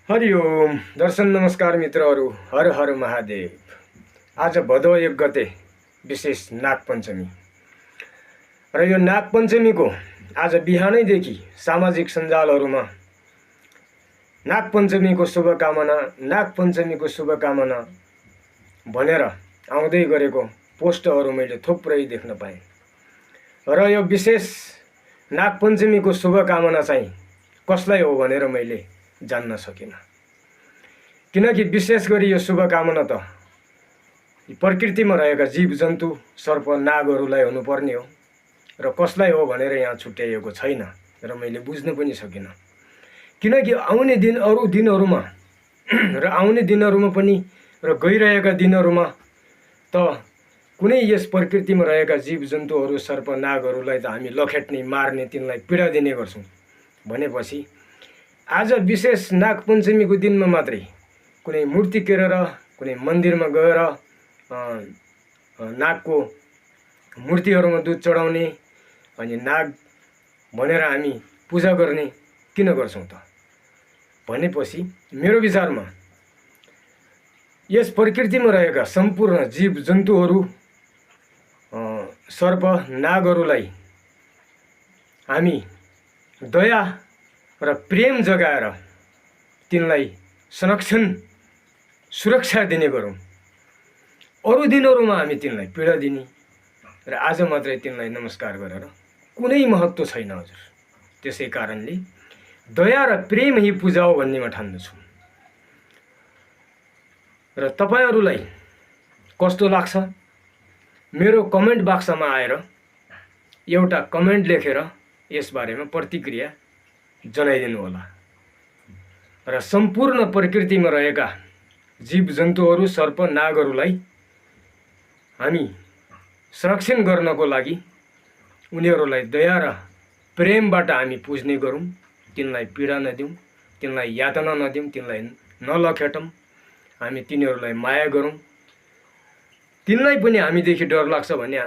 हरि ओम दर्शन नमस्कार मित्रहरू, हर हर महादेव। आज भदौ 1 गते विशेष नागपञ्चमी र यो नागपञ्चमीको आज बिहानैदेखि सामाजिक सञ्जालहरूमा नागपञ्चमीको शुभकामना भनेर आउँदै गरेको पोस्टहरू मैले थुप्रै देख्न पाएँ र यो विशेष नागपञ्चमीको शुभकामना चाहिँ कसलाई हो भनेर मैले जान्न सकिन, किनकि विशेष गरी यो शुभकामना त प्रकृतिमा रहेका जीवजन्तु सर्प नागहरूलाई हुनुपर्ने हो र कसलाई हो भनेर यहाँ छुट्याइएको छैन र मैले बुझ्न पनि सकिन। किनकि आउने दिन अरू दिनहरूमा र आउने दिनहरूमा पनि र गइरहेका दिनहरूमा त कुनै यस प्रकृतिमा रहेका जीवजन्तुहरू सर्प नागहरूलाई त हामी लखेट्ने, मार्ने, तिनलाई पीडा दिने गर्छौँ भनेपछि आज विशेष नागपञ्चमीको दिनमा मात्रै कुनै मूर्ति केरेर कुनै मन्दिरमा गएर नागको मूर्तिहरूमा दुध चढाउने अनि नाग भनेर हामी पूजा गर्ने किन गर्छौँ त भनेपछि मेरो विचारमा यस प्रकृतिमा रहेका सम्पूर्ण जीवजन्तुहरू सर्प नागहरूलाई हामी दया र प्रेम जगाएर तिनलाई संरक्षण सुरक्षा दिने गरौँ। अरू दिनहरूमा हामी तिनलाई पीडा दिने र आज मात्रै तिनलाई नमस्कार गरेर कुनै महत्त्व छैन हजुर। त्यसै कारणले दया र प्रेम ही पूजा हो भन्ने म ठान्दछु। र तपाईहरूलाई कस्तो लाग्छ मेरो कमेन्ट बक्समा आएर एउटा कमेन्ट लेखेर यसबारेमा प्रतिक्रिया जनाइदिनु होला र सम्पूर्ण प्रकृतिमा रहेका जीवजन्तुहरू सर्प नागहरूलाई हामी संरक्षण गर्नको लागि उनीहरूलाई दया र प्रेमबाट हामी पुज्ने गरौँ। तिनलाई पीडा नदिउँ, तिनलाई यातना नदिउँ, तिनलाई नलखेटौँ, हामी तिनीहरूलाई माया गरौँ। तिनलाई पनि हामीदेखि डर लाग्छ भने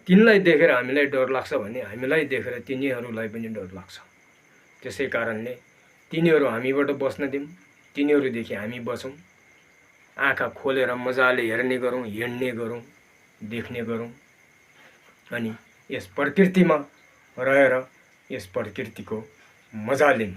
तिनलाई देखेर हामीलाई डर लाग्छ भने हामीलाई देखेर तिनीहरूलाई पनि डर लाग्छ। त्यसै कारणले तिनीहरू हामीबाट बस्न दिउँ, तिनीहरूदेखि हामी बचौँ। आँखा खोलेर मजाले हेर्ने गरौँ, हिँड्ने गरौँ, देख्ने गरौँ अनि यस प्रकृतिमा रहेर यस प्रकृतिको मजा लिउँ।